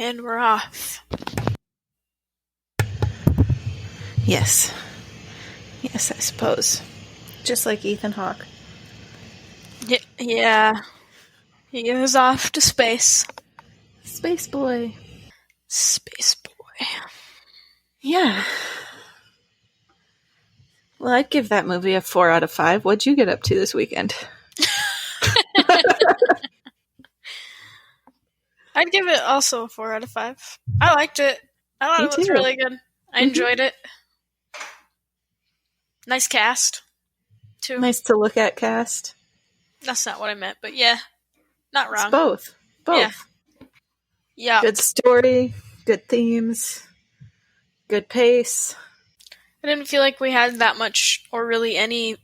And we're off. Yes. Yes, I suppose. Just like Ethan Hawke. Yeah. He is off to space. Space boy. Space boy. Yeah. Well, I'd give that movie a 4 out of 5. What'd you get up to this weekend? I'd give it also a 4 out of 5. I liked it. I thought it was really good. I enjoyed it. Nice cast, too. Nice to look at cast. That's not what I meant, but yeah. Not wrong. It's both. Both. Yeah. Good story, good themes, good pace. I didn't feel like we had that much, or really any,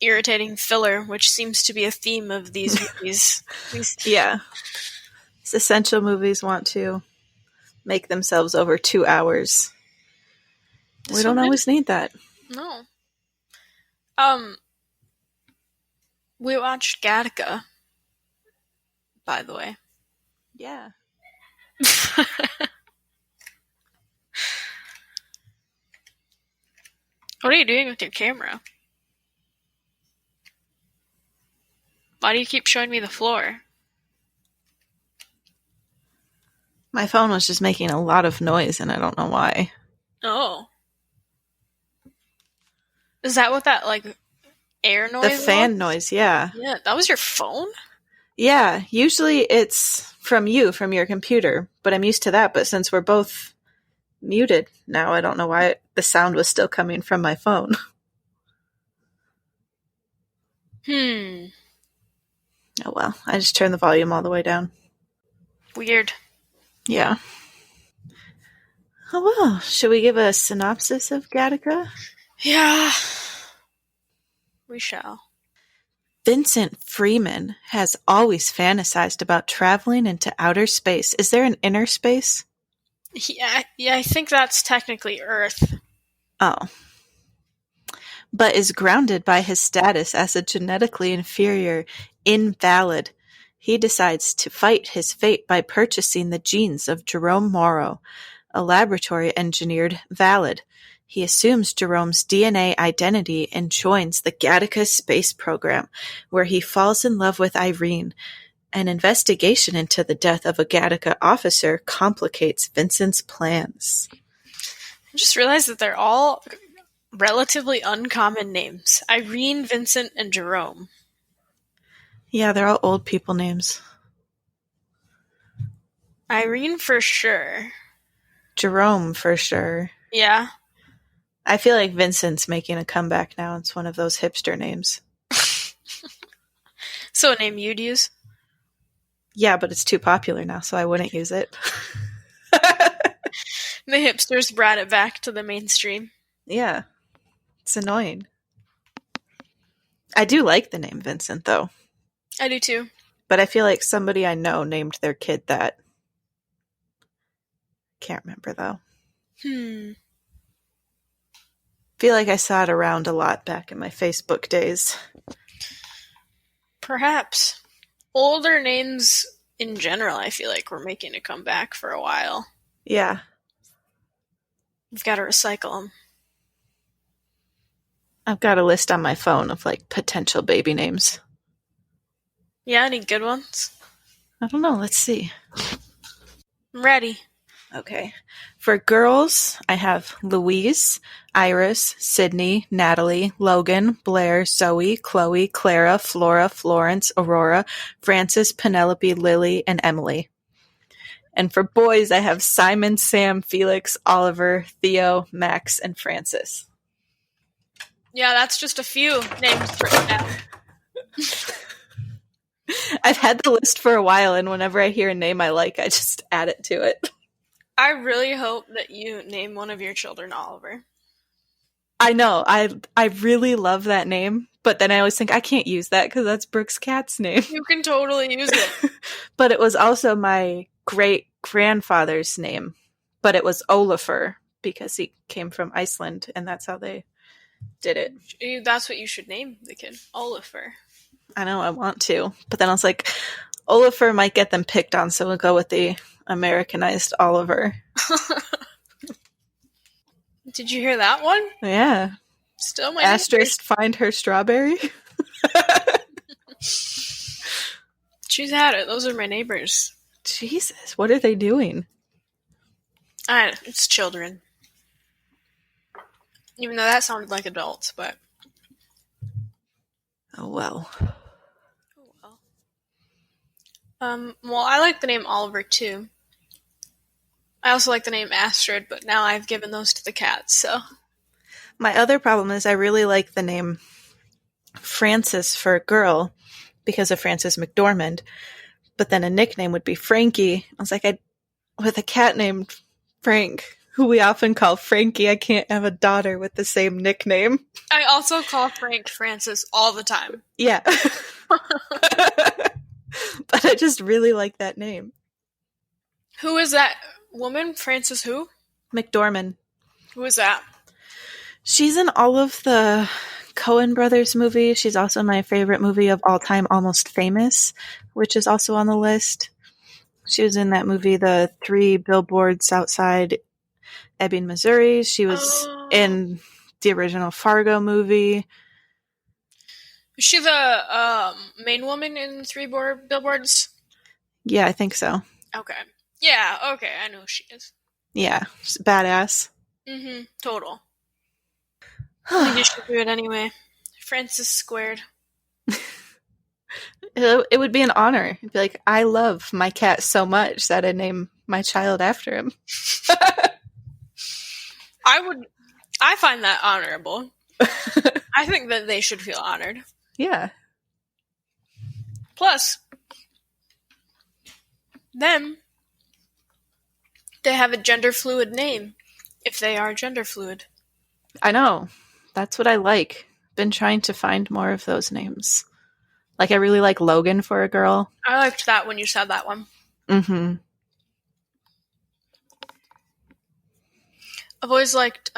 irritating filler, which seems to be a theme of these movies. Yeah. These essential movies want to make themselves over 2 hours. We don't always need that. No. We watched Gattaca, by the way. Yeah. What are you doing with your camera? Why do you keep showing me the floor? My phone was just making a lot of noise, and I don't know why. Oh. Is that what that, air noise was? The fan noise, yeah. Yeah, that was your phone? Yeah, usually it's from your computer, but I'm used to that. But since we're both muted now, I don't know why the sound was still coming from my phone. Oh well, I just turned the volume all the way down. Weird. Yeah. Oh well, should we give a synopsis of Gattaca? Yeah. We shall. Vincent Freeman has always fantasized about traveling into outer space. Is there an inner space? Yeah, I think that's technically Earth. Oh. But is grounded by his status as a genetically inferior invalid. He decides to fight his fate by purchasing the genes of Jerome Morrow, a laboratory-engineered valid. He assumes Jerome's DNA identity and joins the Gattaca space program, where he falls in love with Irene. An investigation into the death of a Gattaca officer complicates Vincent's plans. I just realized that they're all relatively uncommon names. Irene, Vincent, and Jerome. Yeah, they're all old people names. Irene for sure. Jerome for sure. Yeah. I feel like Vincent's making a comeback now. It's one of those hipster names. So a name you'd use? Yeah, but it's too popular now, so I wouldn't use it. The hipsters brought it back to the mainstream. Yeah. It's annoying. I do like the name Vincent, though. I do too. But I feel like somebody I know named their kid that. Can't remember, though. Feel like I saw it around a lot back in my Facebook days. Perhaps. Older names in general, I feel like, were making a comeback for a while. Yeah. We've got to recycle them. I've got a list on my phone of, potential baby names. Yeah, any good ones? I don't know. Let's see. I'm ready. Okay. For girls, I have Louise, Iris, Sydney, Natalie, Logan, Blair, Zoe, Chloe, Clara, Flora, Florence, Aurora, Francis, Penelope, Lily, and Emily. And for boys, I have Simon, Sam, Felix, Oliver, Theo, Max, and Francis. Yeah, that's just a few names written down. I've had the list for a while, and whenever I hear a name I like, I just add it to it. I really hope that you name one of your children Oliver. I know. I really love that name, but then I always think I can't use that because that's Brooke's cat's name. You can totally use it. But it was also my great-grandfather's name, but it was Olafur because he came from Iceland, and that's how they did it. That's what you should name the kid, Olafur. I know, I want to. But then I was like, Olafur might get them picked on, so we'll go with the Americanized Oliver. Did you hear that one? Yeah. Still my Asterisk, find her strawberry. She's had it. Those are my neighbors. Jesus, what are they doing? It's children. Even though that sounded like adults, but... Oh, well. Well, I like the name Oliver, too. I also like the name Astrid, but now I've given those to the cats, so... My other problem is I really like the name Frances for a girl because of Frances McDormand, but then a nickname would be Frankie. I was like, with a cat named Frank, who we often call Frankie, I can't have a daughter with the same nickname. I also call Frank Francis all the time. Yeah. But I just really like that name. Who is that woman? Frances who? McDormand. Who is that? She's in all of the Coen Brothers movies. She's also my favorite movie of all time, Almost Famous, which is also on the list. She was in that movie, The 3 Billboards Outside Ebbing, Missouri. She was in the original Fargo movie. Is she the main woman in 3 Billboards? Yeah, I think so. Okay. Yeah, okay, I know who she is. Yeah, she's badass. Mm-hmm, total. I think you should do it anyway. Francis squared. It would be an honor. It'd be like, I love my cat so much that I name my child after him. I find that honorable. I think that they should feel honored. Yeah. Plus, then they have a gender fluid name if they are gender fluid. I know. That's what I like. Been trying to find more of those names. Like, I really like Logan for a girl. I liked that when you said that one. Mm-hmm. I've always liked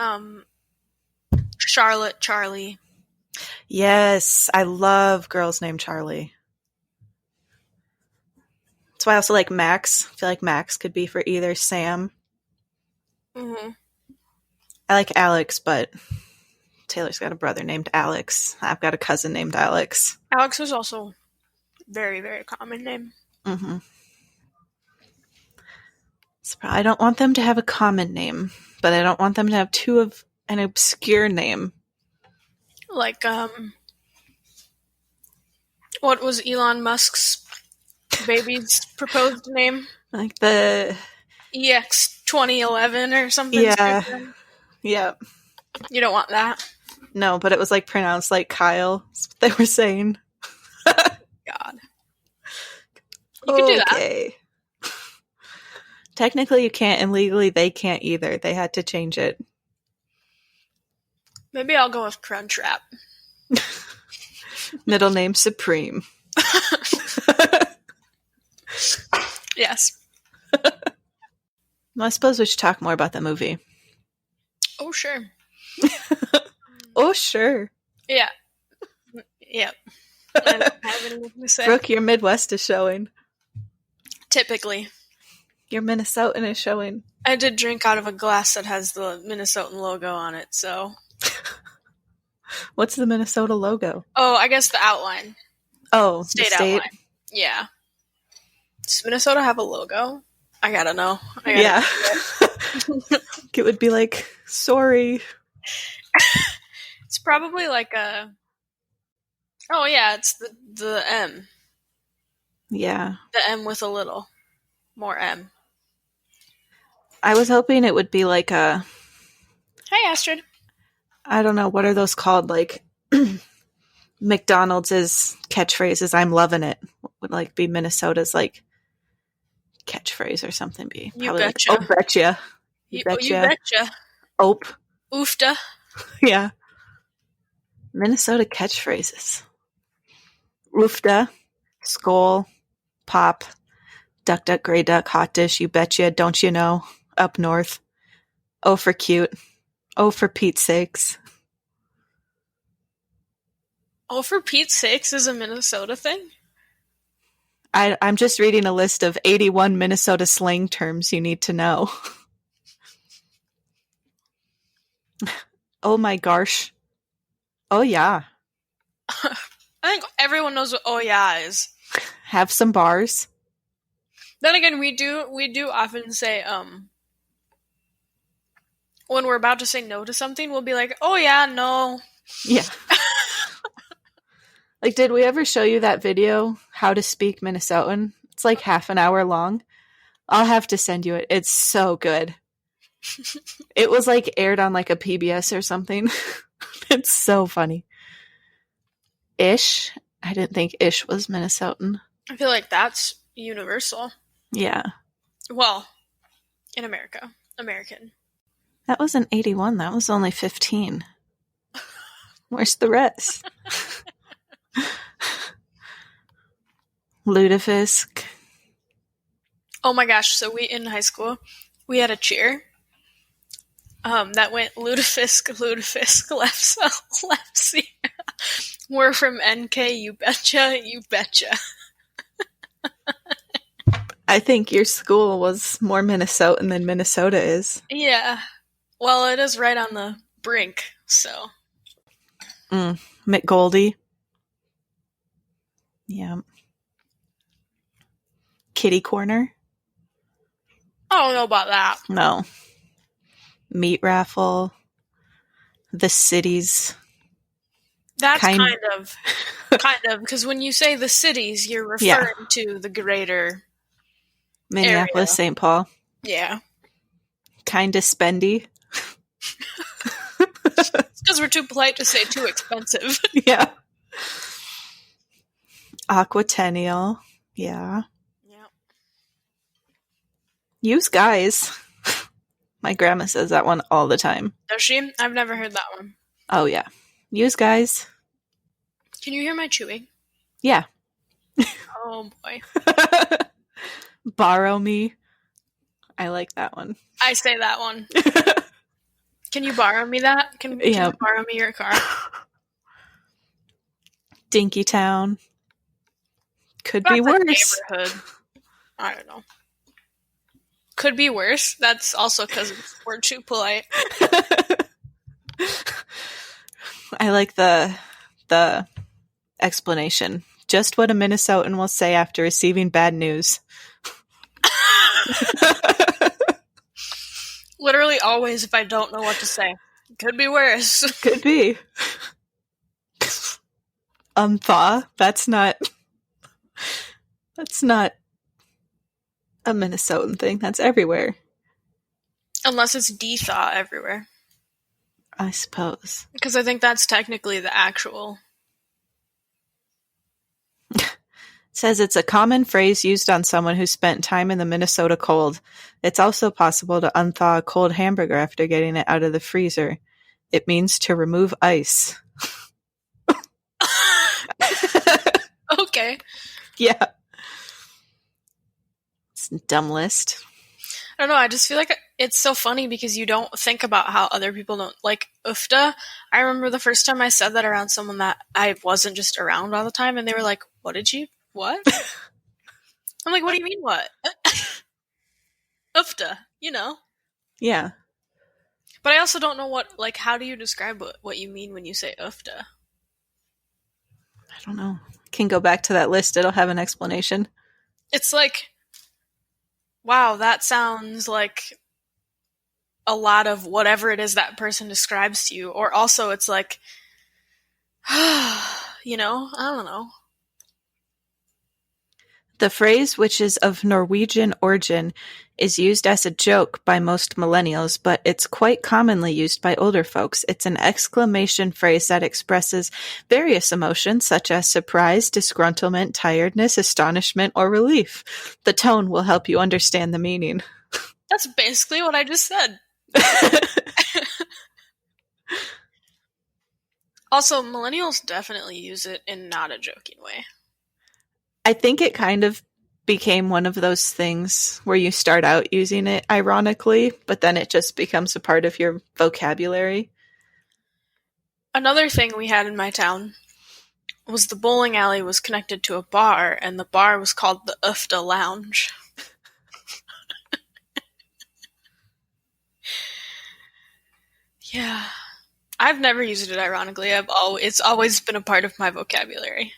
Charlotte, Charlie. Yes, I love girls named Charlie. That's why I also like Max. I feel like Max could be for either Sam. Mm-hmm. I like Alex, but Taylor's got a brother named Alex. I've got a cousin named Alex. Alex is also a very, very common name. Mm-hmm. So I don't want them to have a common name, but I don't want them to have two of an obscure name. Like, what was Elon Musk's baby's proposed name? Like the... EX 2011 or something? Yeah. Stupid. Yeah. You don't want that? No, but it was like pronounced like Kyle. That's what they were saying. God. You can do that. Okay. Technically you can't, and legally they can't either. They had to change it. Maybe I'll go with Crunchwrap. Middle name Supreme. Yes. Well, I suppose we should talk more about the movie. Oh, sure. Oh, sure. Yeah. Yep. I don't have anything to say. Brooke, your Midwest is showing. Typically. Your Minnesotan is showing. I did drink out of a glass that has the Minnesotan logo on it, so... What's the Minnesota logo? Oh, I guess the outline. Oh, State the state? outline. Yeah. Does Minnesota have a logo? I gotta know. Yeah. It would be like, sorry. It's probably like a... Oh, yeah, it's the M. Yeah. The M with a little. More M. I was hoping it would be like a... Hey, Astrid. I don't know, what are those called? Like, McDonald's catchphrases, I'm loving it. Would like be Minnesota's like catchphrase or something be. You Probably betcha. like, oh, betcha. You betcha. You betcha. Ope. Oofta. Yeah. Minnesota catchphrases. Oofta. Skull. Pop. Duck, duck, gray duck, hot dish, you betcha, don't you know? Up north. Oh, for cute. Oh, for Pete's sakes. Oh, for Pete's sakes is a Minnesota thing? I'm just reading a list of 81 Minnesota slang terms you need to know. Oh my gosh. Oh yeah. I think everyone knows what "oh yeah" is. Have some bars. Then again, we do often say when we're about to say no to something, we'll be like, "Oh yeah, no." Yeah. Like, did we ever show you that video, How to Speak Minnesotan? It's like half an hour long. I'll have to send you it. It's so good. It was like aired on like a PBS or something. It's so funny. Ish. I didn't think ish was Minnesotan. I feel like that's universal. Yeah. Well, in America. American. That wasn't 81. That was only 15. Where's the rest? Lutefisk. Oh my gosh, so in high school, we had a cheer that went lutefisk, lutefisk, lefse. We're from NK, you betcha, you betcha. I think your school was more Minnesotan than Minnesota is. Yeah. Well, it is right on the brink, so. McGoldie. Yeah. Kitty Corner. I don't know about that. No. Meat Raffle. The Cities. That's kind of, because when you say the cities, you're referring to the greater Minneapolis, St. Paul. Yeah. Kinda spendy. It's because we're too polite to say too expensive. Yeah. Aquatennial. Yeah. Yeah. Use Guys. My grandma says that one all the time. Does she? I've never heard that one. Oh, yeah. Use Guys. Can you hear my chewing? Yeah. Oh, boy. Borrow Me. I like that one. I say that one. Can you borrow me that? Can you borrow me your car? Dinky Town. Could be worse. Neighborhood. I don't know. Could be worse. That's also because we're too polite. I like the explanation. Just what a Minnesotan will say after receiving bad news. Literally always if I don't know what to say. Could be worse. Could be. Unthaw. That's not a Minnesotan thing. That's everywhere. Unless it's de-thaw everywhere. I suppose. Because I think that's technically the actual. It says it's a common phrase used on someone who spent time in the Minnesota cold. It's also possible to unthaw a cold hamburger after getting it out of the freezer. It means to remove ice. Okay. Yeah. It's a dumb list. I don't know, I just feel like it's so funny because you don't think about how other people don't like UFTA. I remember the first time I said that around someone that I wasn't just around all the time, and they were like, what? I'm like, what do you mean, what? UFTA, you know. Yeah. But I also don't know how do you describe what you mean when you say UFTA? I don't know. Can go back to that list. It'll have an explanation. It's like, wow, that sounds like a lot of whatever it is that person describes to you. Or also it's like, you know, I don't know. The phrase, which is of Norwegian origin, is used as a joke by most millennials, but it's quite commonly used by older folks. It's an exclamation phrase that expresses various emotions such as surprise, disgruntlement, tiredness, astonishment, or relief. The tone will help you understand the meaning. That's basically what I just said. Also, millennials definitely use it in not a joking way. I think it kind of became one of those things where you start out using it ironically, but then it just becomes a part of your vocabulary. Another thing we had in my town was the bowling alley was connected to a bar, and the bar was called the Ufta Lounge. Yeah. I've never used it, ironically. It's always been a part of my vocabulary.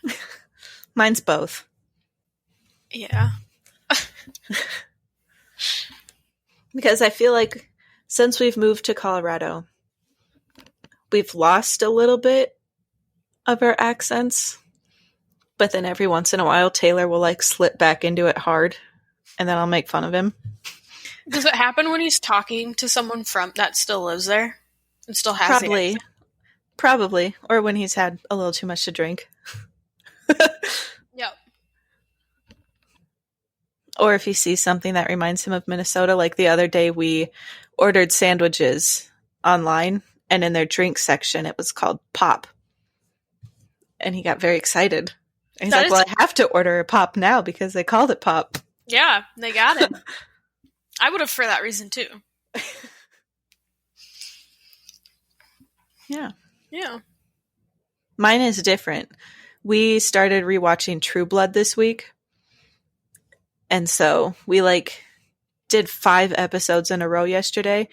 Mine's both. Yeah. Because I feel like since we've moved to Colorado, we've lost a little bit of our accents. But then every once in a while, Taylor will like slip back into it hard, and then I'll make fun of him. Does it happen when he's talking to someone from that still lives there and still has Probably, or when he's had a little too much to drink. Yep. Or if he sees something that reminds him of Minnesota, like the other day we ordered sandwiches online, and in their drink section it was called Pop. And he got very excited. And he's like, well, I have to order a Pop now because they called it Pop. Yeah, they got it. I would have for that reason too. Yeah. Yeah. Mine is different. We started rewatching True Blood this week. And so we did 5 episodes in a row yesterday.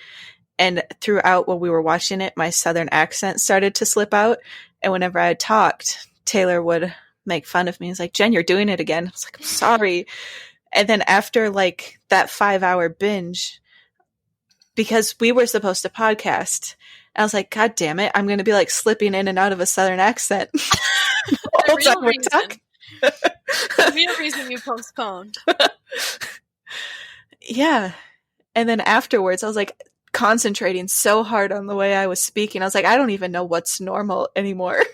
And throughout while we were watching it, my southern accent started to slip out. And whenever I talked, Taylor would make fun of me. He's like, Jen, you're doing it again. I was like, I'm sorry. And then after that 5-hour binge, because we were supposed to podcast, I was like, God damn it, I'm going to be slipping in and out of a southern accent. The real reason. The real reason you postponed. Yeah. And then afterwards, I was concentrating so hard on the way I was speaking. I was like, I don't even know what's normal anymore.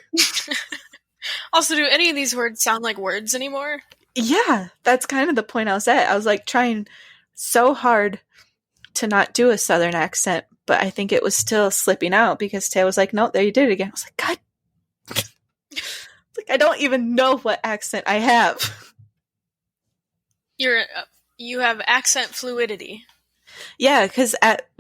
Also, do any of these words sound like words anymore? Yeah, that's kind of the point I was at. I was trying so hard to not do a southern accent, but I think it was still slipping out because Taylor was like, no, there you did it again. I was like, God. I don't even know what accent I have. You have accent fluidity. Yeah, because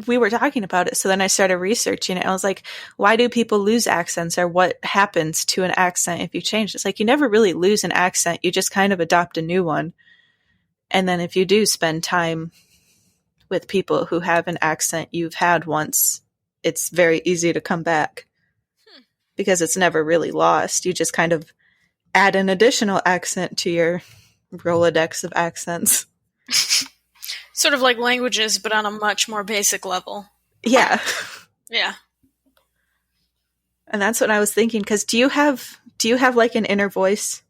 we were talking about it, so then I started researching it. I was like, why do people lose accents, or what happens to an accent if you change? It's you never really lose an accent. You just kind of adopt a new one. And then if you do spend time with people who have an accent you've had once, it's very easy to come back because it's never really lost. You just kind of add an additional accent to your Rolodex of accents. Sort of like languages, but on a much more basic level. Yeah. Yeah. And that's what I was thinking, because do you have an inner voice?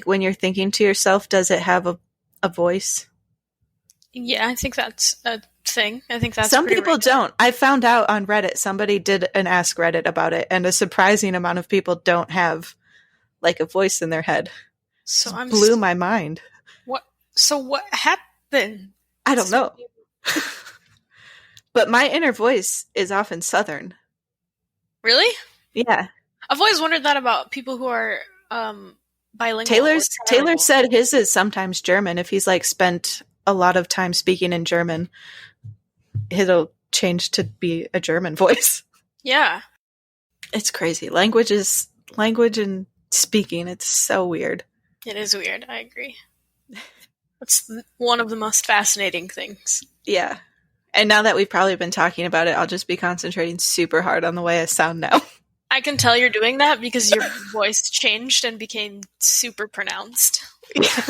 When you're thinking to yourself, does it have a voice? Yeah, I think that's a thing. I think that's some people regular. Don't. I found out on Reddit, somebody did an Ask Reddit about it, and a surprising amount of people don't have a voice in their head. So it blew my mind. What? So what happened? I don't know. But my inner voice is often Southern. Really? Yeah. I've always wondered that about people who are bilingual. Taylor said his is sometimes German. If he's spent a lot of time speaking in German, it'll change to be a German voice. Yeah. It's crazy. Language and speaking, it's so weird. It is weird. I agree. It's one of the most fascinating things. Yeah. And now that we've probably been talking about it, I'll just be concentrating super hard on the way I sound now. I can tell you're doing that because your voice changed and became super pronounced. Yeah.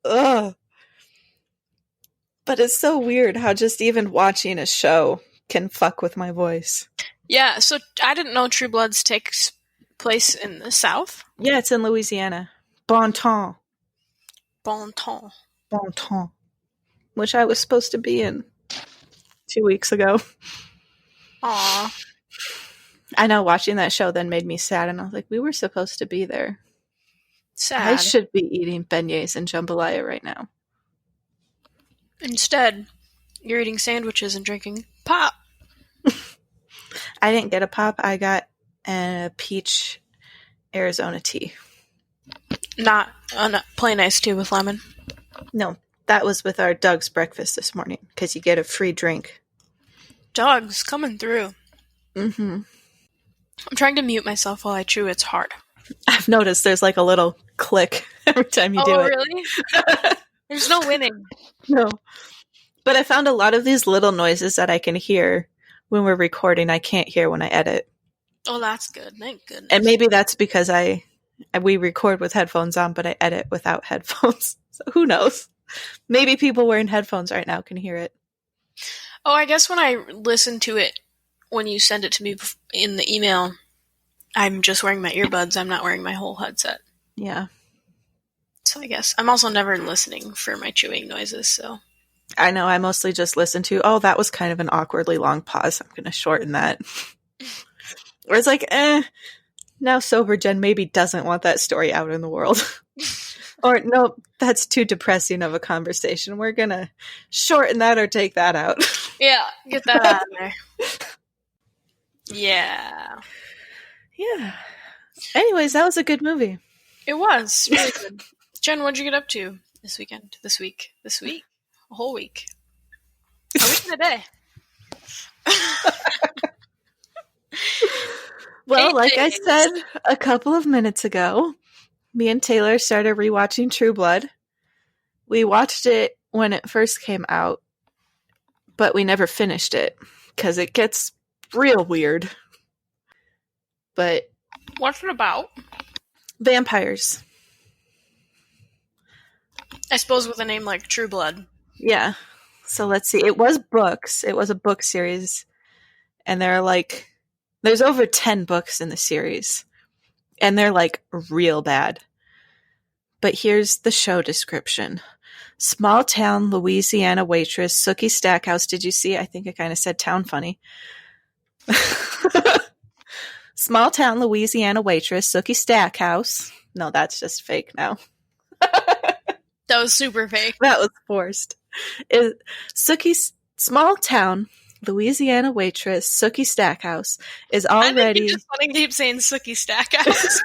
Ugh. But it's so weird how just even watching a show can fuck with my voice. Yeah, so I didn't know True Bloods takes place in the South. Yeah, it's in Louisiana. Bon temps. Bon temps. Bon temps. Which I was supposed to be in 2 weeks ago. Aw. I know, watching that show then made me sad, and I was like, we were supposed to be there. Sad. I should be eating beignets and jambalaya right now. Instead, you're eating sandwiches and drinking pop. I didn't get a pop. I got a peach Arizona tea. Not a plain iced tea with lemon. No, that was with our Doug's breakfast this morning, because you get a free drink. Doug's coming through. Mm-hmm. I'm trying to mute myself while I chew. It's hard. I've noticed there's like a little click every time you do it. Really? There's no winning. No. But I found a lot of these little noises that I can hear when we're recording, I can't hear when I edit. Oh, that's good. Thank goodness. And maybe that's because we record with headphones on, but I edit without headphones. So who knows? Maybe people wearing headphones right now can hear it. Oh, I guess when I listen to it, when you send it to me in the email, I'm just wearing my earbuds. I'm not wearing my whole headset. Yeah. So I guess I'm also never listening for my chewing noises, so. I know, I mostly just listen to, that was kind of an awkwardly long pause. I'm going to shorten that. Or it's like, now sober Jen maybe doesn't want that story out in the world. Or, no, that's too depressing of a conversation. We're going to shorten that or take that out. Yeah, get that out of there. Yeah. Yeah. Anyways, that was a good movie. It was really good. Jen, what'd you get up to this weekend? This week? A whole week? A week and a day? Well, like I said a couple of minutes ago, me and Taylor started rewatching True Blood. We watched it when it first came out, but we never finished it because it gets real weird. But what's it about? Vampires. I suppose with a name like True Blood. Yeah. So let's see. It was books. It was a book series. And there's over 10 books in the series. And they're like real bad. But here's the show description. Small town Louisiana waitress Sookie Stackhouse. Did you see? I think I kind of said town funny. Small town Louisiana waitress Sookie Stackhouse. No, that's just fake now. That was super fake. That was forced. Sookie's small town Louisiana waitress Sookie Stackhouse is already. I think it's just funny to keep saying Sookie Stackhouse.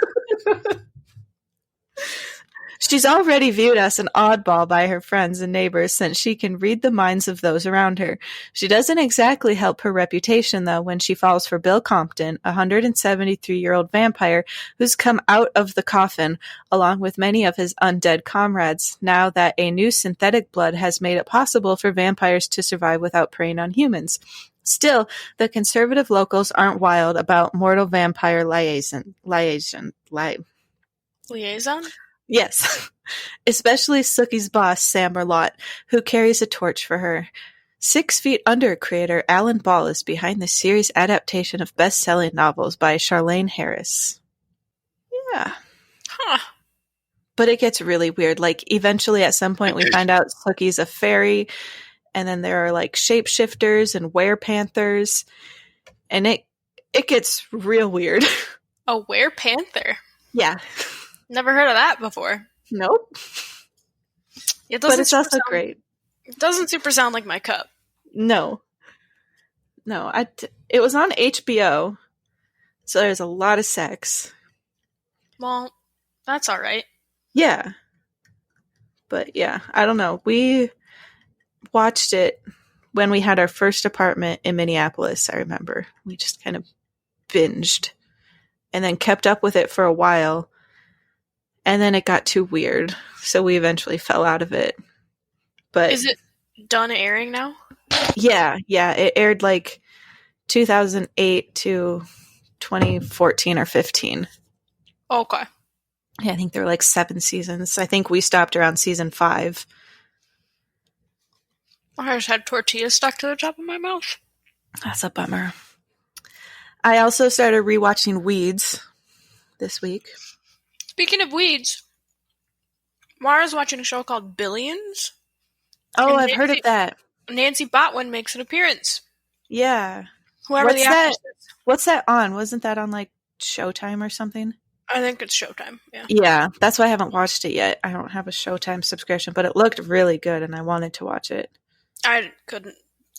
She's already viewed as an oddball by her friends and neighbors since she can read the minds of those around her. She doesn't exactly help her reputation, though, when she falls for Bill Compton, a 173-year-old vampire who's come out of the coffin, along with many of his undead comrades, now that a new synthetic blood has made it possible for vampires to survive without preying on humans. Still, the conservative locals aren't wild about mortal vampire liaison? Yes, especially Sookie's boss, Sam Merlot, who carries a torch for her. 6 Feet Under creator Alan Ball is behind the series adaptation of best-selling novels by Charlaine Harris. Yeah. Huh. But it gets really weird. Like, eventually at some point we find out Sookie's a fairy, and then there are, like, shapeshifters and werepanthers, and it gets real weird. A werepanther? Yeah. Never heard of that before. Nope. But it's also great. It doesn't super sound like my cup. No. It was on HBO, so there's a lot of sex. Well, that's all right. Yeah. But yeah, I don't know. We watched it when we had our first apartment in Minneapolis, I remember. We just kind of binged and then kept up with it for a while. And then it got too weird, so we eventually fell out of it. But is it done airing now? Yeah. It aired like 2008 to 2014 or 15. Okay. Yeah, I think there were like 7 seasons. I think we stopped around season 5. I just had tortillas stuck to the top of my mouth. That's a bummer. I also started rewatching Weeds this week. Speaking of weeds, Mara's watching a show called Billions. Oh, I've heard of that. Nancy Botwin makes an appearance. Yeah. Whoever the actress is. What's that on? Wasn't that on like Showtime or something? I think it's Showtime, yeah. Yeah, that's why I haven't watched it yet. I don't have a Showtime subscription, but it looked really good and I wanted to watch it. I couldn't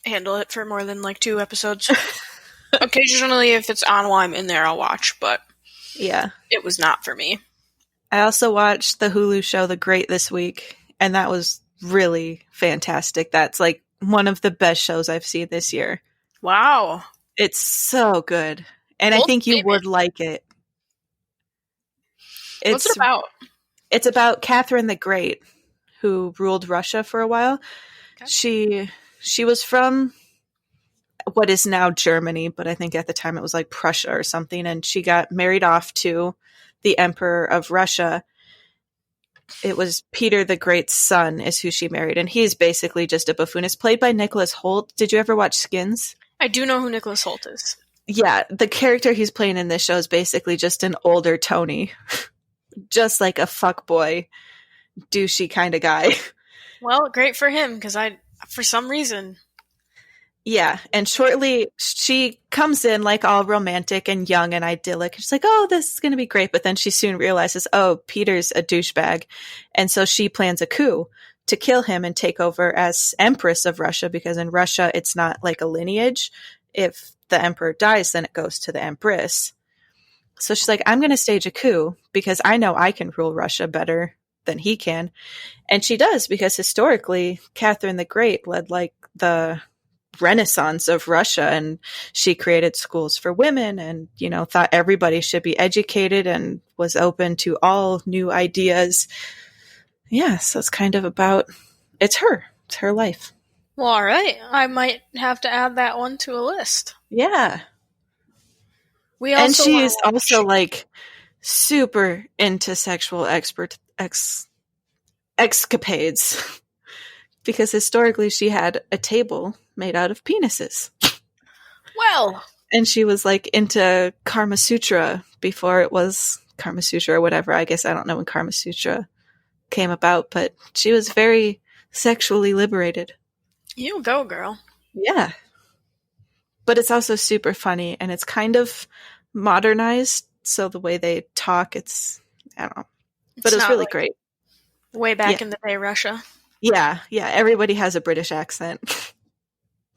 handle it for more than like 2 episodes. Occasionally, if it's on while I'm in there, I'll watch, but yeah, it was not for me. I also watched the Hulu show The Great this week, and that was really fantastic. That's like one of the best shows I've seen this year. Wow. It's so good. And I Well, think you name it. would like it. What's it about? It's about Catherine the Great, who ruled Russia for a while. Okay. She was from what is now Germany, but I think at the time it was like Prussia or something, and she got married off to the Emperor of Russia. It was Peter the Great's son is who she married, and he's basically just a buffoon. It's played by Nicholas Hoult. Did you ever watch Skins? I do know who Nicholas Hoult is. Yeah, the character he's playing in this show is basically just an older Tony. Just like a fuckboy, douchey kind of guy. Well, great for him, because for some reason... Yeah, and shortly she comes in like all romantic and young and idyllic. She's like, oh, this is going to be great. But then she soon realizes, oh, Peter's a douchebag. And so she plans a coup to kill him and take over as Empress of Russia, because in Russia, it's not like a lineage. If the emperor dies, then it goes to the Empress. So she's like, I'm going to stage a coup because I know I can rule Russia better than he can. And she does, because historically, Catherine the Great led like the Renaissance of Russia, and she created schools for women and, you know, thought everybody should be educated and was open to all new ideas. Yeah, so it's kind of about, it's her life. Well, all right. I might have to add that one to a list. Yeah. And she's also like super into sexual escapades. Because historically she had a table made out of penises. Well. And she was like into Kama Sutra before it was Kama Sutra or whatever. I guess I don't know when Kama Sutra came about, but she was very sexually liberated. You go, girl. Yeah. But it's also super funny, and it's kind of modernized. So the way they talk, I don't know. But it's really great. Way back in the day, Russia. Yeah, everybody has a British accent.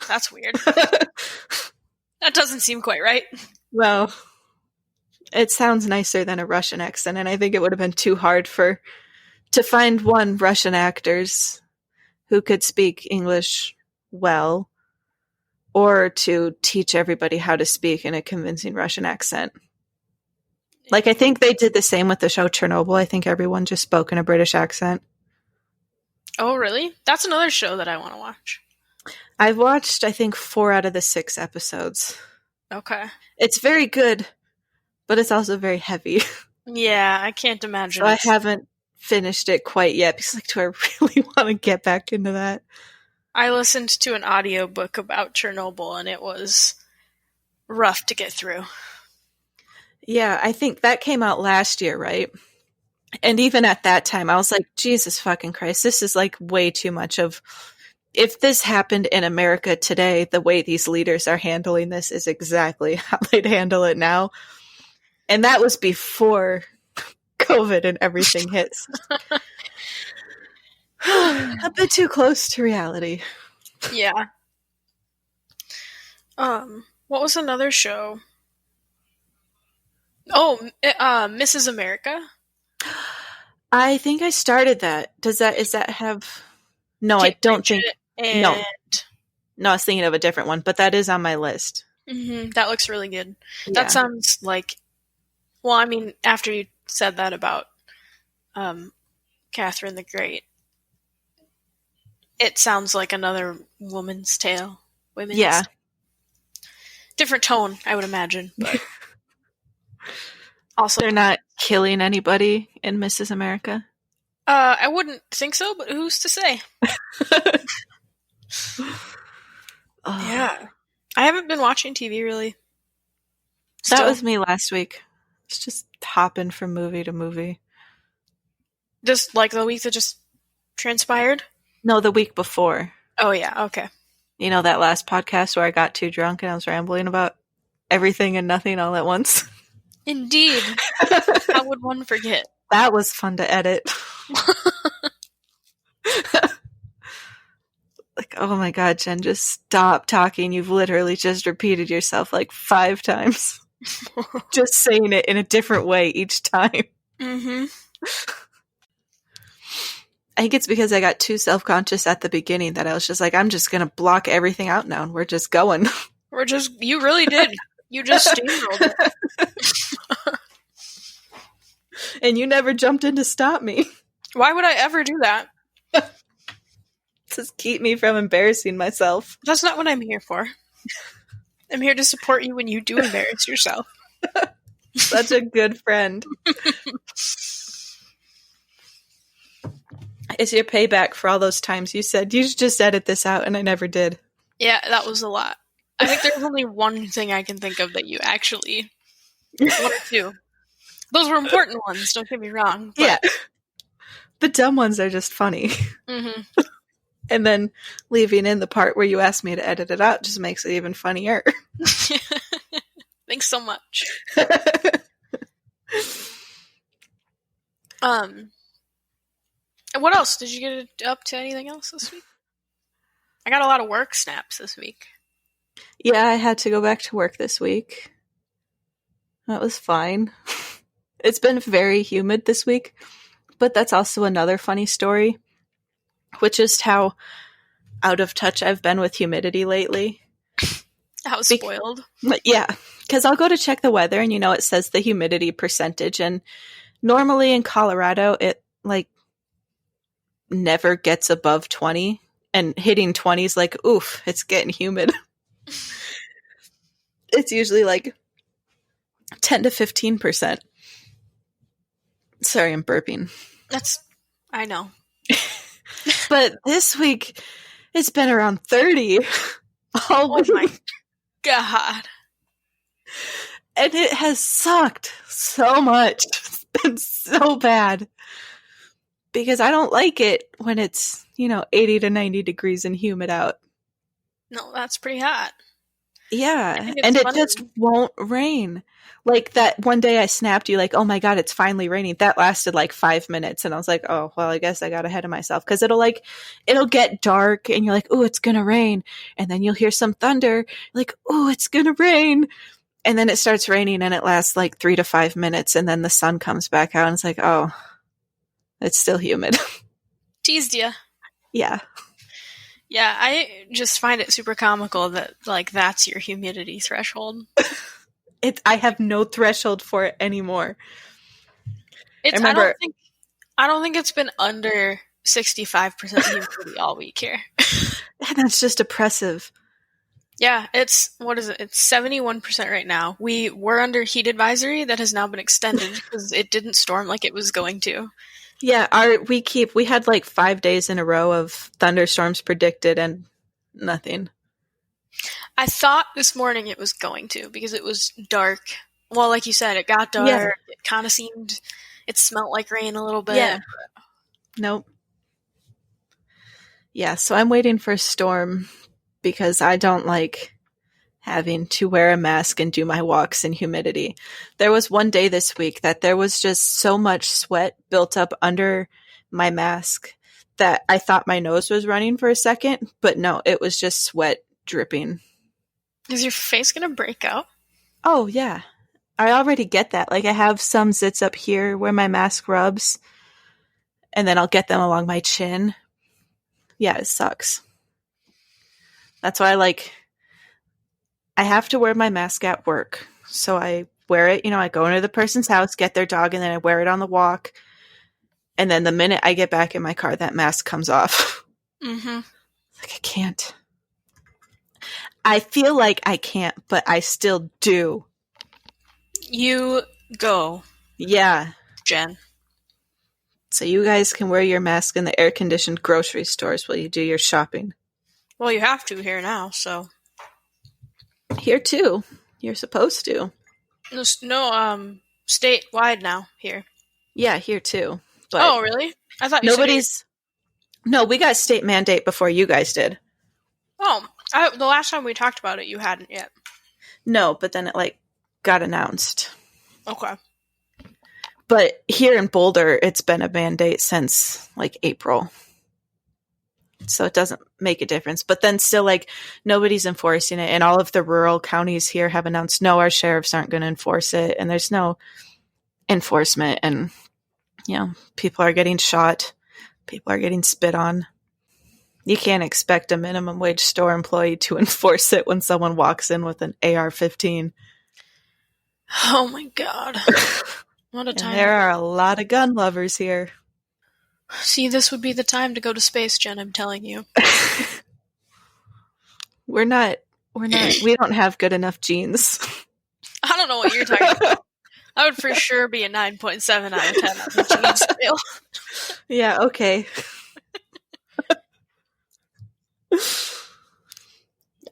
That's weird. That doesn't seem quite right. Well, it sounds nicer than a Russian accent, and I think it would have been too hard to find one Russian actors who could speak English well, or to teach everybody how to speak in a convincing Russian accent. Like, I think they did the same with the show Chernobyl. I think everyone just spoke in a British accent. Oh, really? That's another show that I want to watch. I've watched, I think, 4 out of the 6 episodes. Okay. It's very good, but it's also very heavy. Yeah, I can't imagine. So I haven't finished it quite yet, because like, do I really want to get back into that? I listened to an audiobook about Chernobyl, and it was rough to get through. Yeah, I think that came out last year, right? And even at that time, I was like, Jesus fucking Christ, this is like way too much of, if this happened in America today, the way these leaders are handling this is exactly how they'd handle it now. And that was before COVID and everything hits. A bit too close to reality. Yeah. What was another show? Oh, Mrs. America? I think I started that. Is that have... No, Kate I don't think... And... No, I was thinking of a different one, but that is on my list. Mm-hmm. That looks really good. Yeah. That sounds like... Well, I mean, after you said that about Catherine the Great, it sounds like another woman's tale. Yeah. Different tone, I would imagine, but... Also, they're not killing anybody in Mrs. America? I wouldn't think so, but who's to say? Yeah. I haven't been watching TV, really. That was me last week. It's just hopping from movie to movie. Just like the week that just transpired? No, the week before. Oh, yeah, okay. You know, that last podcast where I got too drunk and I was rambling about everything and nothing all at once? Indeed. How would one forget? That was fun to edit. Like, oh my God, Jen, just stop talking. You've literally just repeated yourself like 5 times. Just saying it in a different way each time. Mm-hmm. I think it's because I got too self-conscious at the beginning that I was just like, I'm just going to block everything out now and we're just going. You really did. You just steamrolled it. And you never jumped in to stop me. Why would I ever do that? Just keep me from embarrassing myself. That's not what I'm here for. I'm here to support you when you do embarrass yourself. Such a good friend. It's your payback for all those times you said, you should just edit this out, and I never did. Yeah, that was a lot. I think there's only one thing I can think of that you actually... One or two. Those were important ones, don't get me wrong. But... Yeah. The dumb ones are just funny. Mm-hmm. And then leaving in the part where you asked me to edit it out just makes it even funnier. Thanks so much. What else? Did you get up to anything else this week? I got a lot of work snaps this week. Yeah, I had to go back to work this week. That was fine. It's been very humid this week, but that's also another funny story, which is how out of touch I've been with humidity lately. How spoiled. Yeah, because I'll go to check the weather and, it says the humidity percentage, and normally in Colorado, it, never gets above 20, and hitting 20 is like, oof, it's getting humid. It's usually 10 to 15%. Sorry, I'm burping. I know. But this week, it's been around 30 all week. Oh my God. And it has sucked so much. It's been so bad. Because I don't like it when it's, 80 to 90 degrees and humid out. No, that's pretty hot. Yeah, and it just won't rain. Like that one day I snapped you oh my God, it's finally raining. That lasted 5 minutes, and I was like, oh, well, I guess I got ahead of myself. Because it'll get dark, and you're like, oh, it's going to rain. And then you'll hear some thunder, oh, it's going to rain. And then it starts raining, and it lasts 3 to 5 minutes, and then the sun comes back out, and it's oh, it's still humid. Teased ya. Yeah. Yeah, I just find it super comical that, that's your humidity threshold. I have no threshold for it anymore. I don't think it's been under 65% humidity all week here. And that's just oppressive. Yeah, it's 71% right now. We were under heat advisory that has now been extended because it didn't storm like it was going to. Yeah, we had 5 days in a row of thunderstorms predicted and nothing. I thought this morning it was going to because it was dark. Well, like you said, it got dark. Yeah. It kind of it smelled like rain a little bit. Yeah. Nope. Yeah, so I'm waiting for a storm because I don't like having to wear a mask and do my walks in humidity. There was one day this week that there was just so much sweat built up under my mask that I thought my nose was running for a second, but no, it was just sweat dripping. Is your face going to break out? Oh, yeah. I already get that. I have some zits up here where my mask rubs, and then I'll get them along my chin. Yeah, it sucks. That's why I have to wear my mask at work. So I wear it, I go into the person's house, get their dog, and then I wear it on the walk. And then the minute I get back in my car, that mask comes off. Mm-hmm. I can't. I feel like I can't, but I still do. You go. Yeah. Jen. So you guys can wear your mask in the air-conditioned grocery stores while you do your shopping. Well, you have to here now, so... Here too. You're supposed to. No, statewide now here. Yeah, here too. But oh, really? I thought nobody's. No, we got state mandate before you guys did. Oh, the last time we talked about it, you hadn't yet. No, but then it got announced. Okay. But here in Boulder, it's been a mandate since April. So it doesn't make a difference. But then still, nobody's enforcing it. And all of the rural counties here have announced, no, our sheriffs aren't going to enforce it. And there's no enforcement. And, people are getting shot. People are getting spit on. You can't expect a minimum wage store employee to enforce it when someone walks in with an AR-15. Oh my god. What a And time. there are a lot of gun lovers here. See, this would be the time to go to space, Jen, I'm telling you. We don't have good enough genes. I don't know what you're talking about. I would for sure be a 9.7 out of 10 on the gene scale. Yeah, okay.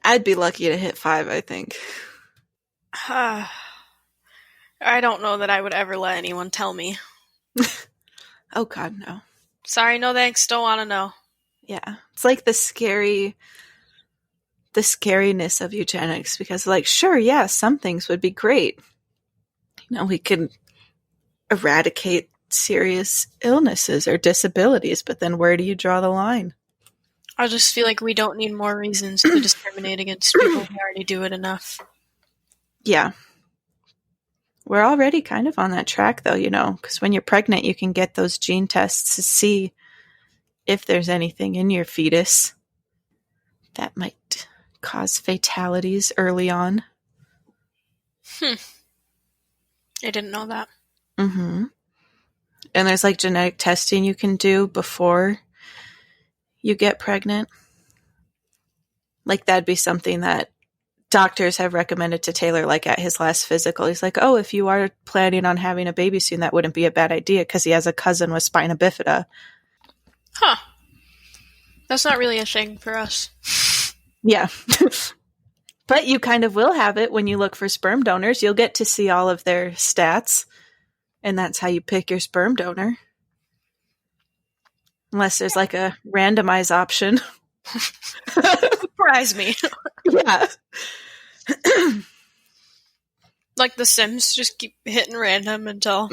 I'd be lucky to hit 5, I think. I don't know that I would ever let anyone tell me. Oh god, no. Sorry, no thanks, don't want to know. Yeah. It's like the scariness of eugenics, because like, sure, yeah, some things would be great. We could eradicate serious illnesses or disabilities, but then where do you draw the line? I just feel like we don't need more reasons to discriminate against people who already do it enough. Yeah. We're already kind of on that track, though, because when you're pregnant, you can get those gene tests to see if there's anything in your fetus that might cause fatalities early on. I didn't know that. Mm-hmm. And there's like genetic testing you can do before you get pregnant. Like that'd be something that doctors have recommended to Taylor, like at his last physical. He's like, oh, if you are planning on having a baby soon, that wouldn't be a bad idea because he has a cousin with spina bifida. Huh. That's not really a thing for us. Yeah. But you kind of will have it when you look for sperm donors. You'll get to see all of their stats, and that's how you pick your sperm donor. Unless there's like a randomized option. Surprise me. Yeah. Like The Sims, just keep hitting random until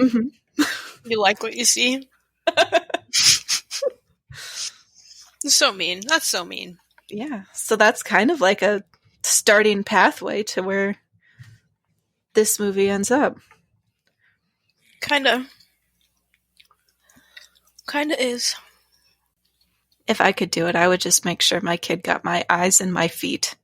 you like what you see. So mean. That's so mean. Yeah. So that's kind of like a starting pathway to where this movie ends up. Kinda is. If I could do it, I would just make sure my kid got my eyes and my feet.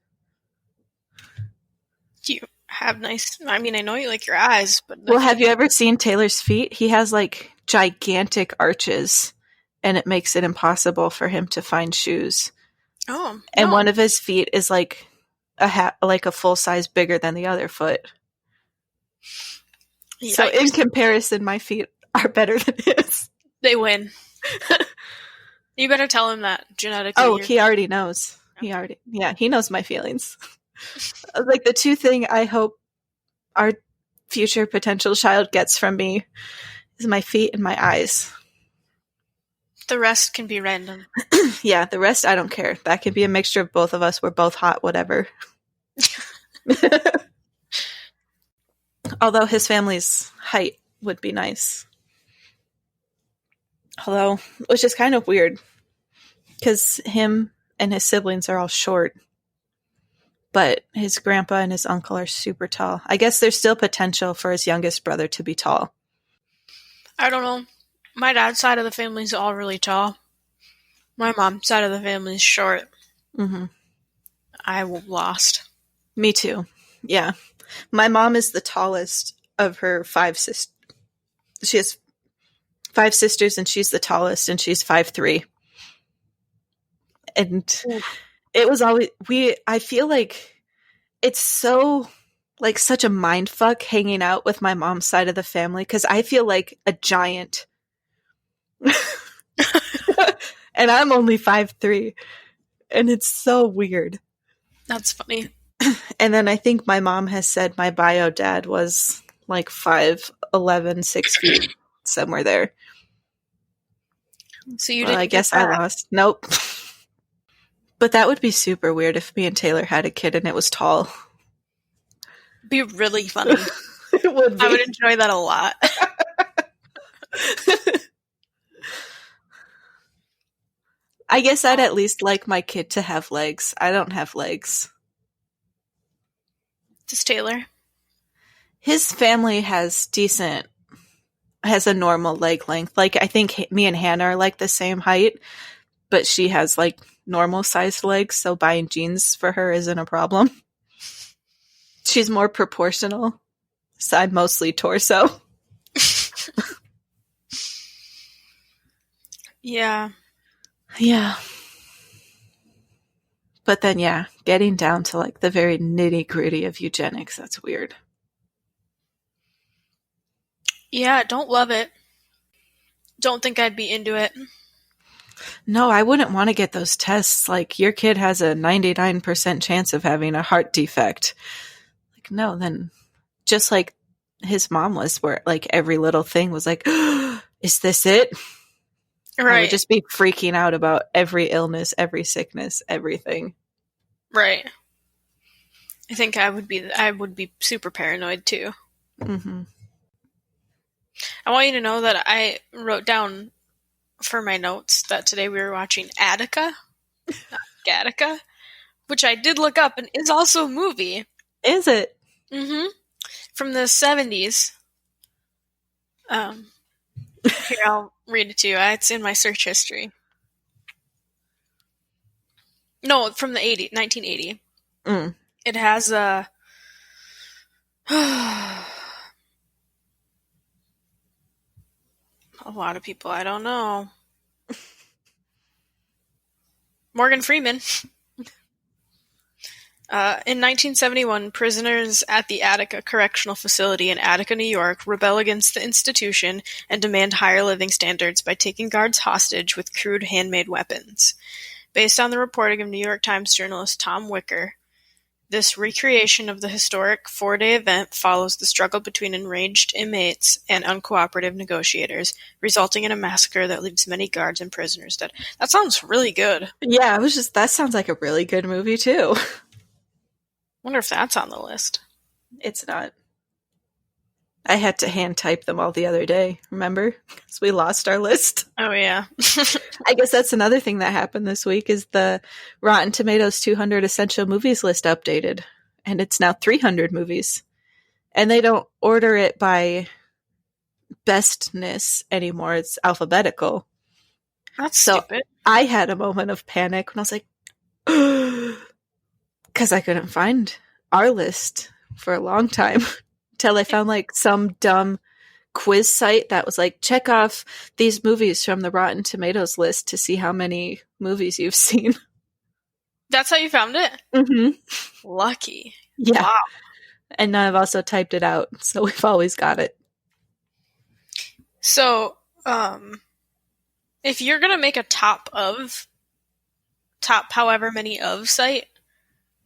You have nice... I mean, I know you like your eyes, but... Well, have you ever seen Taylor's feet? He has, like, gigantic arches, and it makes it impossible for him to find shoes. Oh, And no. one of his feet is, like, a full size bigger than the other foot. Yikes. So, in comparison, my feet are better than his. They win. You better tell him that genetically. Oh, he already knows. He knows my feelings. Like, the two things I hope our future potential child gets from me is my feet and my eyes. The rest can be random. Yeah, the rest I don't care. That could be a mixture of both of us. We're both hot, whatever. Although his family's height would be nice. Although, which is kind of weird, because him and his siblings are all short. But his grandpa and his uncle are super tall. I guess there's still potential for his youngest brother to be tall. I don't know. My dad's side of the family's all really tall. My mom's side of the family's short. Mm-hmm. I lost. Me too. Yeah. My mom is the tallest of her 5 sisters. She has 5 sisters, and she's the tallest, and she's 5'3". And it was always I feel like it's so like such a mind fuck hanging out with my mom's side of the family, because I feel like a giant. And I'm only 5'3", and it's so weird. That's funny. And then I think my mom has said my bio dad was like 5'11", 6 feet, somewhere there. So you Well, didn't I guess I lost. Nope. But that would be super weird if me and Taylor had a kid and it was tall. Be really funny. It would be. I would enjoy that a lot. I guess I'd at least like my kid to have legs. I don't have legs. Just Taylor. His family has a normal leg length. Like, I think me and Hannah are like the same height, but she has like normal sized legs, so buying jeans for her isn't a problem. She's more proportional. I'm mostly torso. Yeah. Yeah. But then, yeah, getting down to like the very nitty gritty of eugenics, that's weird. Yeah, don't love it. Don't think I'd be into it. No, I wouldn't want to get those tests. Like, your kid has a 99% chance of having a heart defect. Like, no, then just like his mom was, where like every little thing was like, is this it? I would Right. just be freaking out about every illness, every sickness, everything. Right. I think I would be super paranoid too. Mm-hmm. I want you to know that I wrote down for my notes that today we were watching Attica, not Gattaca, which I did look up and is also a movie. Is it? Mm-hmm. From the 70s. Here, I'll read it to you. It's in my search history. No, from the 1980. Mm. It has a lot of people I don't know. Morgan Freeman. In 1971, prisoners at the Attica Correctional Facility in Attica, New York, rebel against the institution and demand higher living standards by taking guards hostage with crude handmade weapons. Based on the reporting of New York Times journalist Tom Wicker, this recreation of the historic four-day event follows the struggle between enraged inmates and uncooperative negotiators, resulting in a massacre that leaves many guards and prisoners dead. That sounds really good. Yeah, that sounds like a really good movie too. Wonder if that's on the list. It's not. I had to hand type them all the other day, remember? Because we lost our list. Oh, yeah. I guess that's another thing that happened this week is the Rotten Tomatoes 200 Essential Movies list updated. And it's now 300 movies. And they don't order it by bestness anymore. It's alphabetical. That's so stupid. I had a moment of panic when I was like, because I couldn't find our list for a long time. Till I found like some dumb quiz site that was like, check off these movies from the Rotten Tomatoes list to see how many movies you've seen. That's how you found it? Mm-hmm. Lucky. Yeah. Wow. And I've also typed it out, so we've always got it. So, if you're going to make a top however many of site,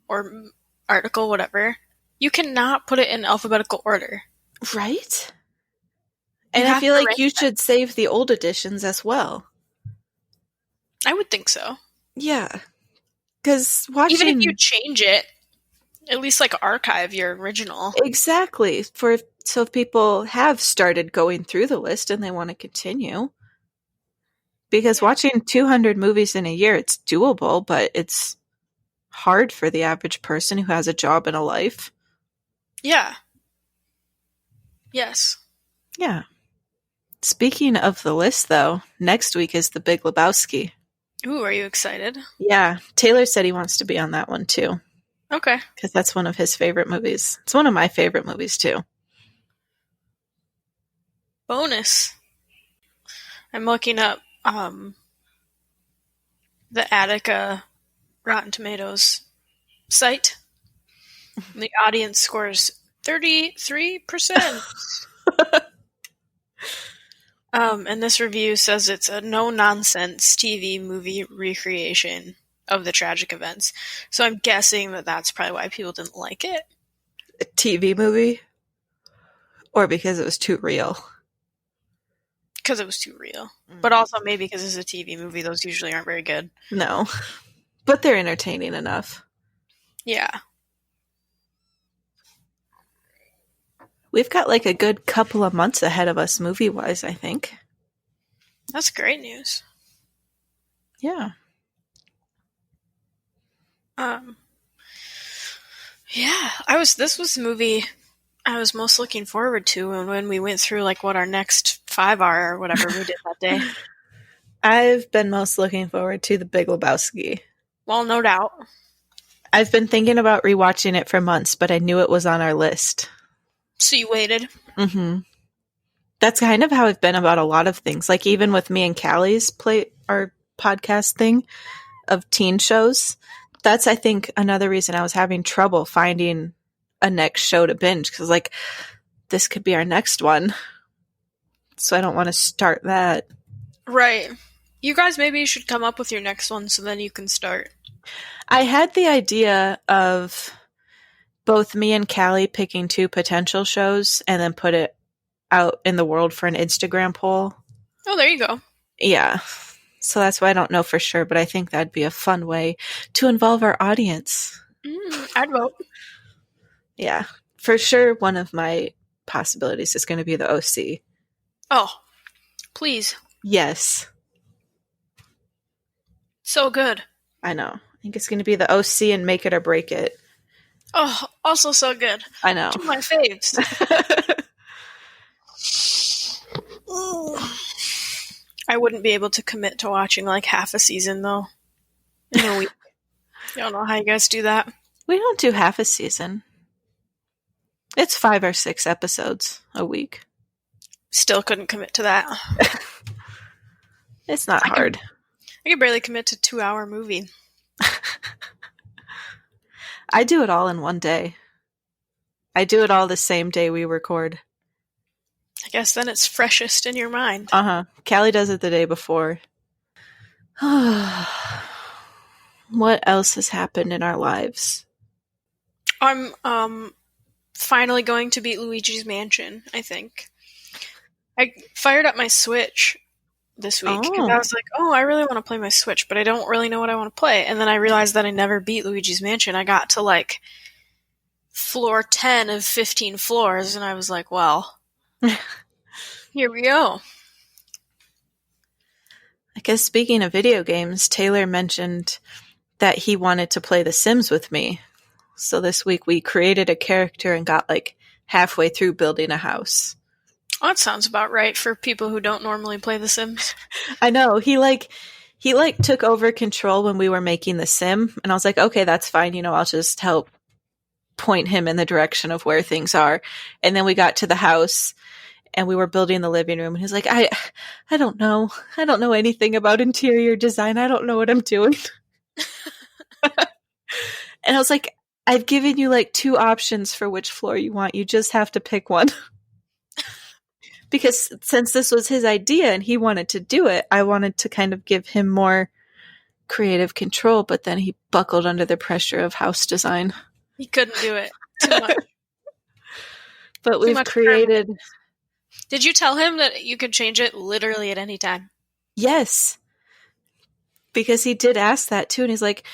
or article, whatever, you cannot put it in alphabetical order. Right? And I feel like you should save the old editions as well. I would think so. Yeah. Because watching... Even if you change it, at least like archive your original. Exactly. So if people have started going through the list and they want to continue. Because watching 200 movies in a year, it's doable, but it's hard for the average person who has a job and a life. Yeah. Yes. Yeah. Speaking of the list, though, next week is The Big Lebowski. Ooh, are you excited? Yeah. Taylor said he wants to be on that one, too. Okay. Because that's one of his favorite movies. It's one of my favorite movies, too. Bonus. I'm looking up the Attica Rotten Tomatoes site. The audience scores 33%. And this review says it's a no-nonsense TV movie recreation of the tragic events. So I'm guessing that that's probably why people didn't like it. A TV movie? Or because it was too real? Because it was too real. But also maybe because it's a TV movie, those usually aren't very good. No. But they're entertaining enough. Yeah. We've got like a good couple of months ahead of us movie-wise, I think. That's great news. Yeah. Yeah, this was the movie I was most looking forward to when we went through like what our next 5 are or whatever we did that day. I've been most looking forward to The Big Lebowski. Well, no doubt. I've been thinking about rewatching it for months, but I knew it was on our list. So you waited. Mm-hmm. That's kind of how I've been about a lot of things. Like even with me and Callie's our podcast thing of teen shows. That's, I think, another reason I was having trouble finding a next show to binge. Because, like, this could be our next one. So I don't want to start that. Right. You guys maybe should come up with your next one so then you can start. I had the idea of both me and Callie picking 2 potential shows and then put it out in the world for an Instagram poll. Oh, there you go. Yeah. So that's why I don't know for sure, but I think that'd be a fun way to involve our audience. I'd vote. Yeah. For sure, one of my possibilities is going to be the OC. Oh, please. Yes. So good. I know. I think it's going to be the OC and Make It or Break It. Oh, also so good. I know. 2 of my faves. I wouldn't be able to commit to watching like half a season though in a week. I don't know how you guys do that. We don't do half a season. It's 5 or 6 episodes a week. Still couldn't commit to that. It's not hard. I could barely commit to a 2-hour movie. I do it all in one day. I do it all the same day we record. I guess then it's freshest in your mind. Uh-huh. Callie does it the day before. What else has happened in our lives? I'm finally going to beat Luigi's Mansion, I think. I fired up my Switch this week. And I was like, I really want to play my Switch, but I don't really know what I want to play. And then I realized that I never beat Luigi's Mansion. I got to like floor 10 of 15 floors, and I was like, well, here we go. I guess speaking of video games, Taylor mentioned that he wanted to play The Sims with me. So this week we created a character and got like halfway through building a house. Oh, that sounds about right for people who don't normally play The Sims. I know. He took over control when we were making the sim, and I was like, okay, that's fine. I'll just help point him in the direction of where things are. And then we got to the house and we were building the living room, and he's like, I don't know. I don't know anything about interior design. I don't know what I'm doing. And I was like, I've given you like 2 options for which floor you want. You just have to pick one. Because since this was his idea and he wanted to do it, I wanted to kind of give him more creative control, but then he buckled under the pressure of house design. He couldn't do it. Too much. But we've created... Did you tell him that you could change it literally at any time? Yes. Because he did ask that too, and he's like,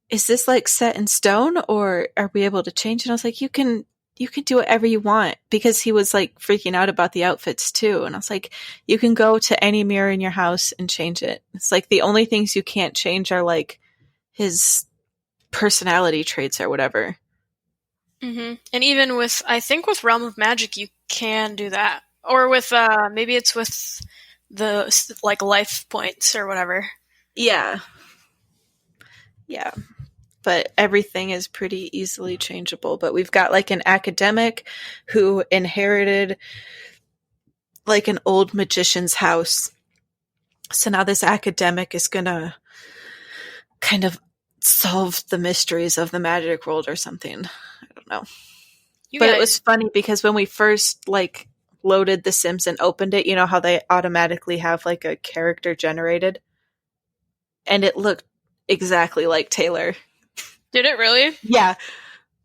is this like set in stone, or are we able to change it? And I was like, you can do whatever you want, because he was like freaking out about the outfits too. And I was like, you can go to any mirror in your house and change it. It's like the only things you can't change are like his personality traits or whatever. Mm-hmm. And even with, I think with Realm of Magic, you can do that. Or with, maybe it's with the like life points or whatever. Yeah. Yeah. But everything is pretty easily changeable. But we've got like an academic who inherited like an old magician's house. So now this academic is going to kind of solve the mysteries of the magic world or something. I don't know. But it was funny because when we first like loaded The Sims and opened it, you know how they automatically have like a character generated? And it looked exactly like Taylor. Did it really? Yeah.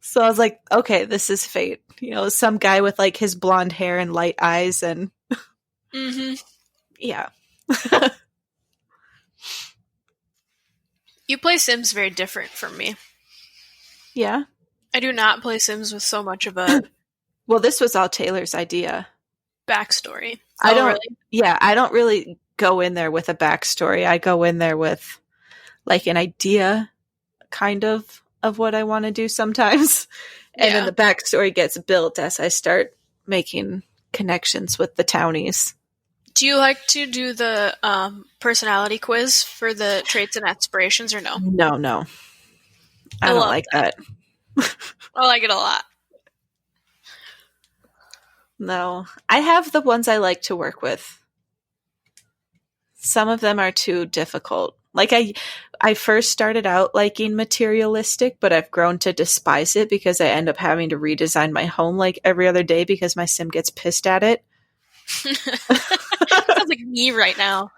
So I was like, okay, this is fate. Some guy with like his blonde hair and light eyes and mm-hmm. Yeah. You play Sims very different from me. Yeah. I do not play Sims with so much of a well, this was all Taylor's idea. Backstory. I don't really? Yeah, I don't really go in there with a backstory. I go in there with like an idea kind of what I want to do sometimes. And then the backstory gets built as I start making connections with the townies. Do you like to do the personality quiz for the traits and aspirations or no? No. I don't like that. I like it a lot. No. I have the ones I like to work with. Some of them are too difficult. Like I first started out liking materialistic, but I've grown to despise it because I end up having to redesign my home like every other day because my sim gets pissed at it. Sounds like me right now.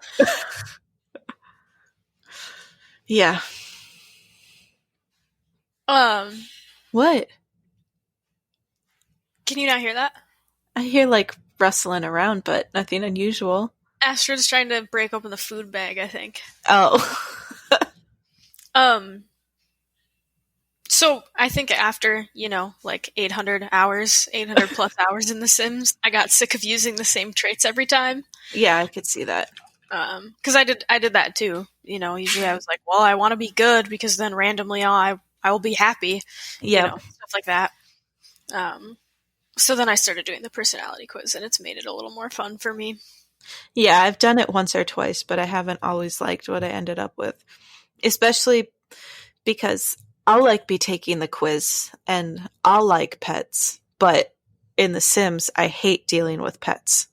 Yeah. What? Can you not hear that? I hear like rustling around, but nothing unusual. Astrid's trying to break open the food bag, I think. Oh. So I think after, like 800 plus hours in The Sims, I got sick of using the same traits every time. Yeah, I could see that. Because I did that too. Usually I was like, well, I want to be good because then randomly I will be happy. Yeah. Stuff like that. So then I started doing the personality quiz, and it's made it a little more fun for me. Yeah, I've done it once or twice, but I haven't always liked what I ended up with. Especially because I'll be taking the quiz and I'll like pets, but in The Sims, I hate dealing with pets.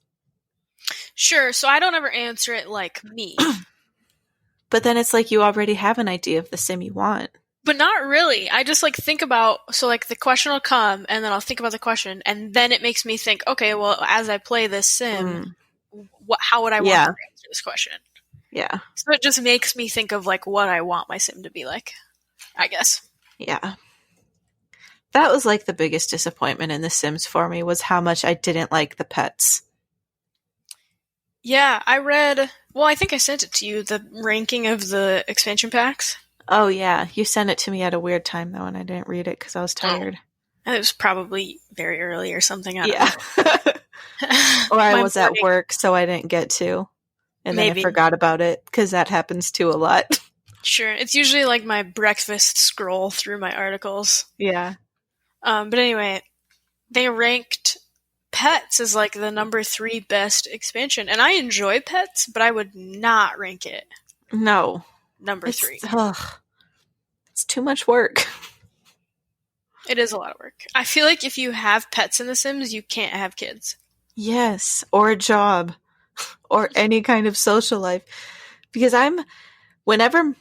Sure, so I don't ever answer it like me. But then it's like you already have an idea of the sim you want. But not really. I just think about, so the question will come, and then I'll think about the question, and then it makes me think, okay, well, as I play this sim, how would I want to answer this question? Yeah. So it just makes me think of what I want my sim to be like, I guess. Yeah. That was the biggest disappointment in The Sims for me was how much I didn't like the pets. Yeah, I read, well, I think I sent it to you, the ranking of the expansion packs. Oh, yeah. You sent it to me at a weird time, though, and I didn't read it because I was tired. It was probably very early or something. I don't know. Or I was at work, so I didn't get to. And then I forgot about it, because that happens too a lot. Sure. It's usually my breakfast scroll through my articles. Yeah. But anyway, they ranked pets as the number 3 best expansion. And I enjoy pets, but I would not rank it. No. Number 3. It's too much work. It is a lot of work. I feel like if you have pets in The Sims, you can't have kids. Yes, or a job, or any kind of social life. Because whenever,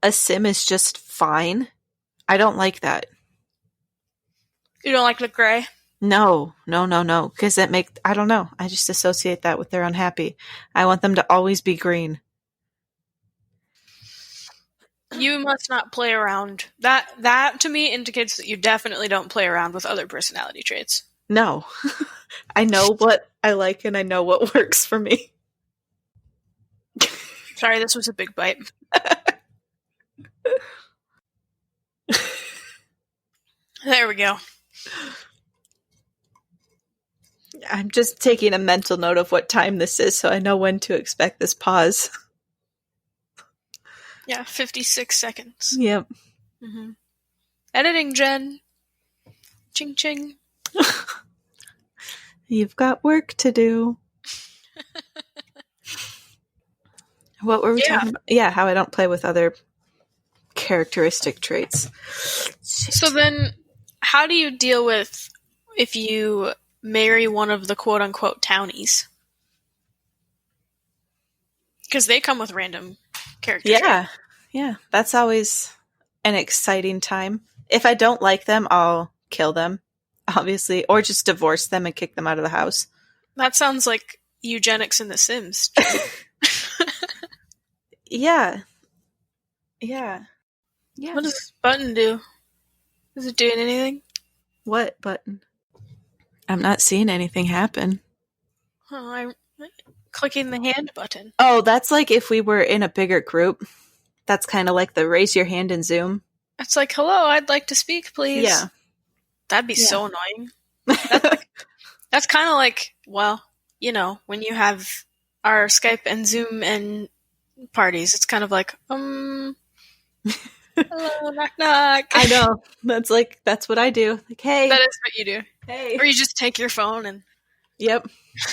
a sim is just fine, I don't like that. You don't like the gray? No. Because I don't know. I just associate that with they're unhappy. I want them to always be green. You must not play around. That to me indicates that you definitely don't play around with other personality traits. No. I know what I like and I know what works for me. Sorry, this was a big bite. There we go. I'm just taking a mental note of what time this is so I know when to expect this pause. Yeah, 56 seconds. Yep. Mm-hmm. Editing, Jen. Ching ching. You've got work to do. What were we talking about? Yeah, how I don't play with other characteristic traits. So then, how do you deal with if you marry one of the quote-unquote townies? Because they come with random character traits. Yeah. That's always an exciting time. If I don't like them, I'll kill them, obviously, or just divorce them and kick them out of the house. That sounds like eugenics in The Sims. Yeah. What does this button do? Is it doing anything? What button? I'm not seeing anything happen. Oh, I'm clicking the hand button. Oh, that's if we were in a bigger group. That's kind of like the raise your hand in Zoom. It's hello, I'd like to speak, please. Yeah. That'd be so annoying. That's kind of well, when you have our Skype and Zoom and parties, it's kind of hello, knock knock. I know. That's what I do. Hey. That is what you do. Hey. Or you just take your phone and... Yep.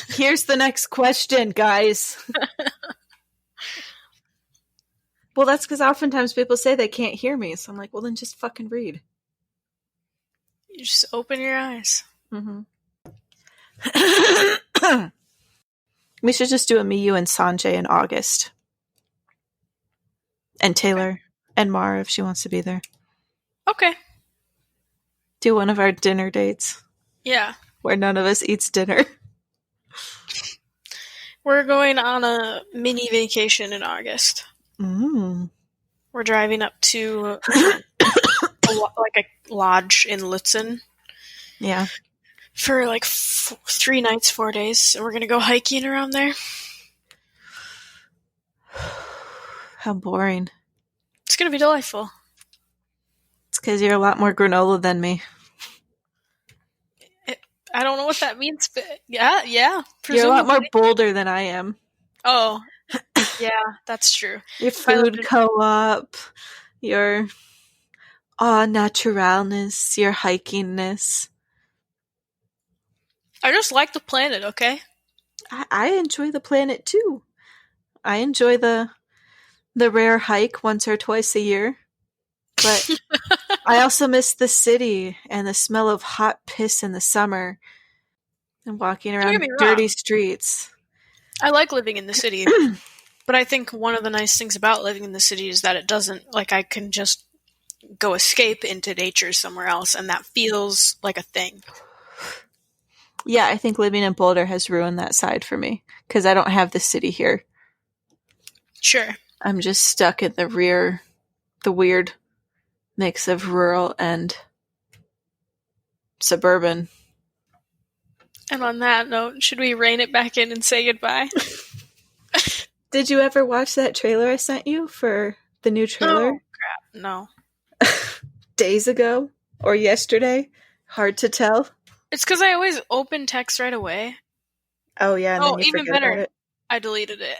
Here's the next question, guys. Well, that's because oftentimes people say they can't hear me, so I'm like, well, then just fucking read. You just open your eyes. Mm-hmm. We should just do a me, you, and Sanjay in August. And Taylor and Mara if she wants to be there. Okay. Do one of our dinner dates. Yeah. Where none of us eats dinner. We're going on a mini vacation in August. Mm. We're driving up to a lodge in Lutzen. Yeah. For like 3 nights, 4 days. So we're going to go hiking around there. How boring. It's going to be delightful. It's because you're a lot more granola than me. I don't know what that means, but yeah. You're a lot more bolder than I am. Oh, yeah, that's true. Your food co-op, your naturalness, your hikingness. I just like the planet, okay? I enjoy the planet too. I enjoy the rare hike once or twice a year. But I also miss the city and the smell of hot piss in the summer and walking around dirty streets. I like living in the city, but I think one of the nice things about living in the city is that it doesn't, like, I can just go escape into nature somewhere else, and that feels like a thing. Yeah, I think living in Boulder has ruined that side for me because I don't have the city here. Sure. I'm just stuck in the weird mix of rural and suburban. And on that note, should we rein it back in and say goodbye? Did you ever watch that trailer I sent you for the new trailer? Oh, crap. No. Days ago or yesterday? Hard to tell. It's because I always open text right away. Oh, yeah. And then you even forget better. About it. I deleted it.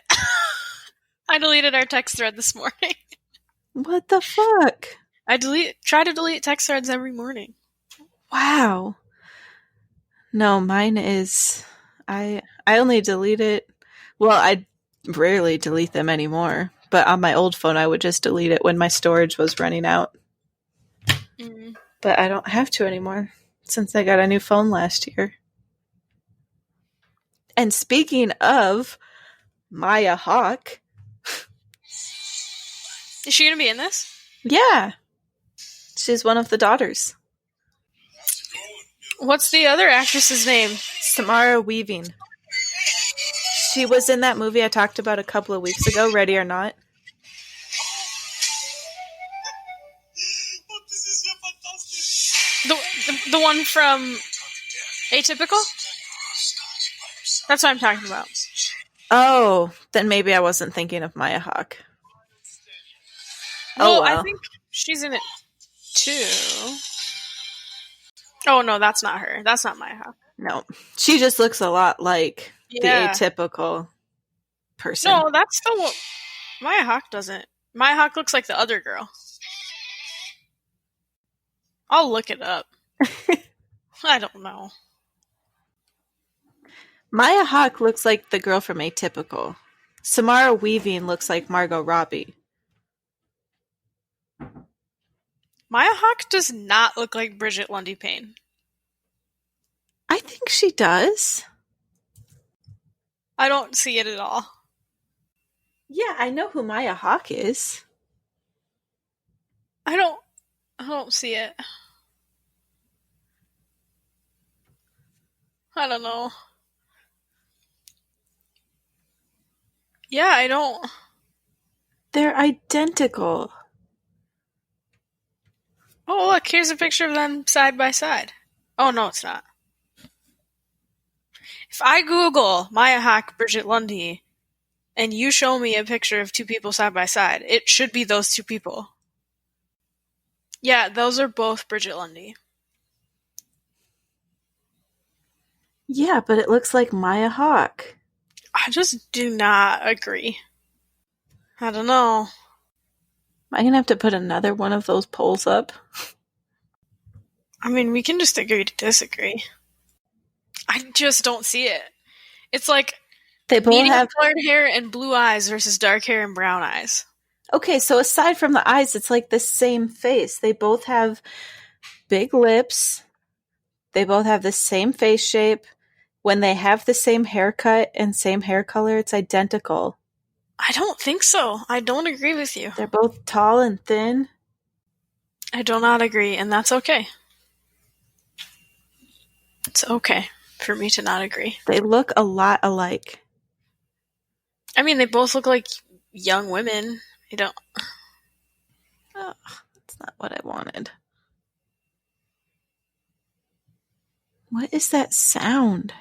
I deleted our text thread this morning. What the fuck? I try to delete text threads every morning. Wow. No, mine is I only delete it. Well, I rarely delete them anymore, but on my old phone I would just delete it when my storage was running out. Mm. But I don't have to anymore since I got a new phone last year. And speaking of Maya Hawke, is she going to be in this? Yeah. She's one of the daughters. What's the other actress's name? Samara Weaving. She was in that movie I talked about a couple of weeks ago, Ready or Not. The one from Atypical? That's what I'm talking about. Oh, then maybe I wasn't thinking of Maya Hawke. Well, I think she's in it too. Oh, no, that's not her. That's not Maya Hawke. No. She just looks a lot like the atypical person. No, that's the one. Maya Hawke doesn't. Maya Hawke looks like the other girl. I'll look it up. I don't know. Maya Hawke looks like the girl from Atypical. Samara Weaving looks like Margot Robbie. Maya Hawke does not look like Bridget Lundy Payne. I think she does. I don't see it at all. Yeah, I know who Maya Hawke is. I don't see it. I don't know. Yeah, I don't. They're identical. Oh, look, here's a picture of them side by side. Oh, no, it's not. If I Google Maya Hawke, Bridget Lundy, and you show me a picture of two people side by side, it should be those two people. Yeah, those are both Bridget Lundy. Yeah, but it looks like Maya Hawke. I just do not agree. I don't know. Am I going to have to put another one of those polls up? I mean, we can just agree to disagree. I just don't see it. It's like they both have colored hair and blue eyes versus dark hair and brown eyes. Okay, so aside from the eyes, it's like the same face. They both have big lips. They both have the same face shape. when they have the same haircut and same hair color, it's identical. I don't think so. I don't agree with you. They're both tall and thin. I do not agree, and that's okay. It's okay for me to not agree. They look a lot alike. I mean, they both look like young women. I don't... Oh, that's not what I wanted. What is that sound?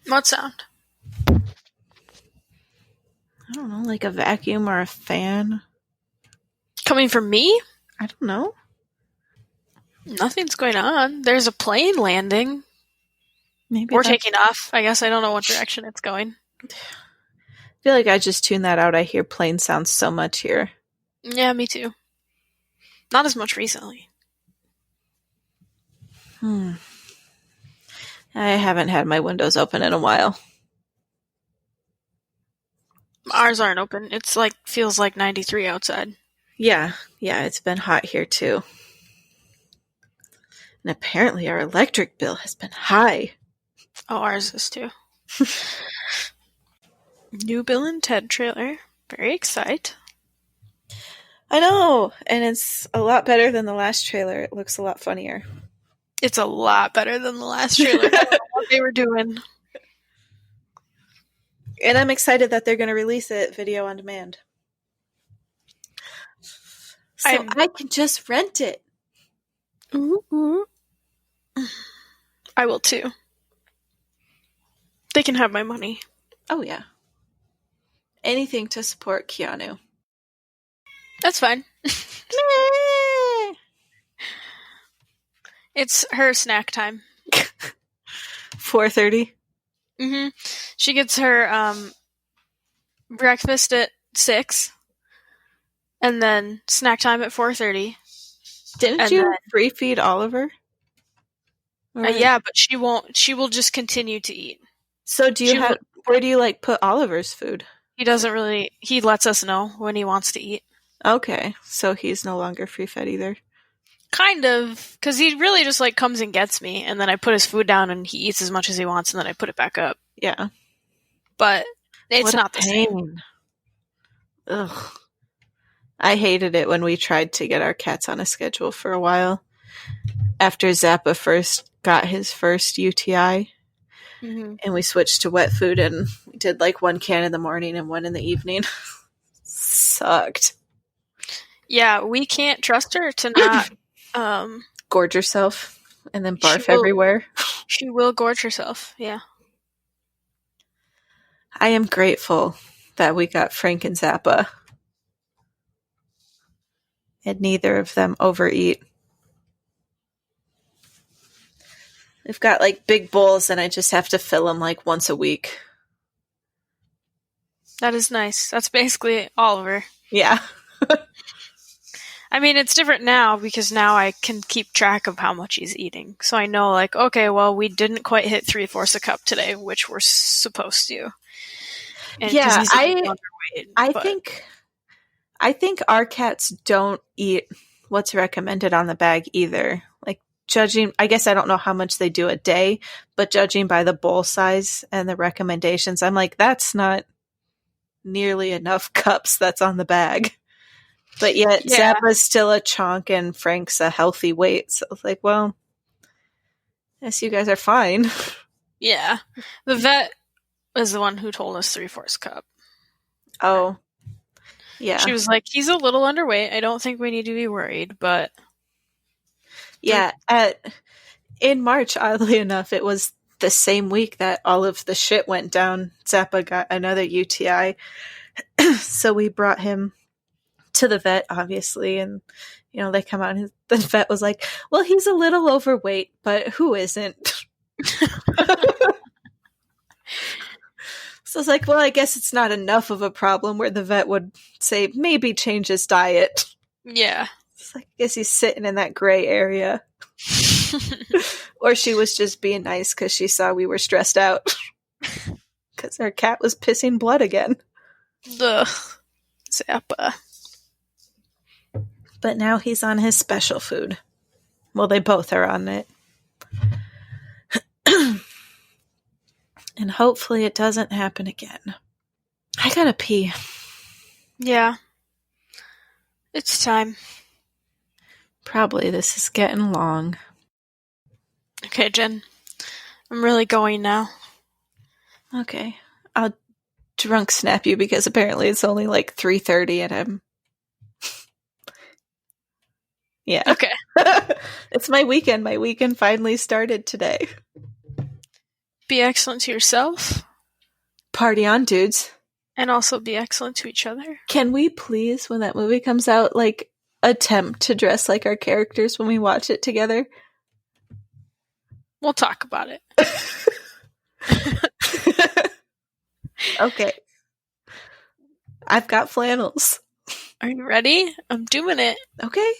What sound? I don't know, like a vacuum or a fan? Coming from me? I don't know. Nothing's going on. There's a plane landing. Maybe Or taking off. I guess I don't know what direction it's going. I feel like I just tuned that out. I hear plane sounds so much here. Yeah, me too. Not as much recently. I haven't had my windows open in a while. Ours aren't open. It's like, feels like 93 outside. Yeah, it's been hot here too. And apparently our electric bill has been high. Oh, ours is too. New Bill and Ted trailer. Very excited. I know, and it's a lot better than the last trailer. It looks a lot funnier. It's a lot better than the last trailer. I don't know what they were doing. And I'm excited that they're going to release it video on demand. So I can just rent it. Ooh. I will too. They can have my money. Oh, yeah. Anything to support Keanu. That's fine. It's her snack time. 4:30. Mm-hmm. She gets her breakfast at 6, and then snack time at 4:30. Didn't you free feed Oliver? Yeah, but she won't. She will just continue to eat. So where do you like put Oliver's food? He doesn't really. He lets us know when he wants to eat. Okay, so he's no longer free fed either. Kind of, because he really just like comes and gets me, and then I put his food down, and he eats as much as he wants, and then I put it back up. Yeah, but it's not the same. Ugh. I hated it when we tried to get our cats on a schedule for a while. After Zappa first got his first UTI, and we switched to wet food, and we did like 1 can in the morning and 1 in the evening. Sucked. Yeah, we can't trust her to not gorge herself and then barf everywhere. She will gorge herself, yeah. I am grateful that we got Frank and Zappa. And neither of them overeat. They've got like big bowls and I just have to fill them like once a week. That is nice. That's basically Oliver. Yeah. I mean, it's different now because now I can keep track of how much he's eating. So I know, like, okay, well, we didn't quite hit 3/4 a cup today, which we're supposed to. And yeah, I think our cats don't eat what's recommended on the bag either. Like, judging, I guess I don't know how much they do a day, but judging by the bowl size and the recommendations, I'm like, that's not nearly enough cups that's on the bag. But yet, Zappa's still a chunk and Frank's a healthy weight. So it's like, well, I guess you guys are fine. Yeah. The vet is the one who told us 3/4 cup. Oh. Yeah. She was like, he's a little underweight. I don't think we need to be worried, but... Yeah. In March, oddly enough, it was the same week that all of the shit went down. Zappa got another UTI. So we brought him to the vet, obviously, and they come out and the vet was like, well, he's a little overweight, but who isn't? So it's like, well, I guess it's not enough of a problem where the vet would say maybe change his diet. Yeah. It's like, I guess he's sitting in that gray area. Or she was just being nice because she saw we were stressed out because our cat was pissing blood again. Ugh. Zappa. But now he's on his special food. Well, they both are on it. hopefully it doesn't happen again. I gotta pee. Yeah. It's time. Probably this is getting long. Okay, Jen. I'm really going now. Okay. I'll drunk snap you because apparently it's only like 3:30 and I'm... Yeah. Okay. It's my weekend. My weekend finally started today. Be excellent to yourself. Party on, dudes. And also be excellent to each other. Can we please, when that movie comes out, like, attempt to dress like our characters when we watch it together? We'll talk about it. Okay. I've got flannels. Are you ready? I'm doing it. Okay.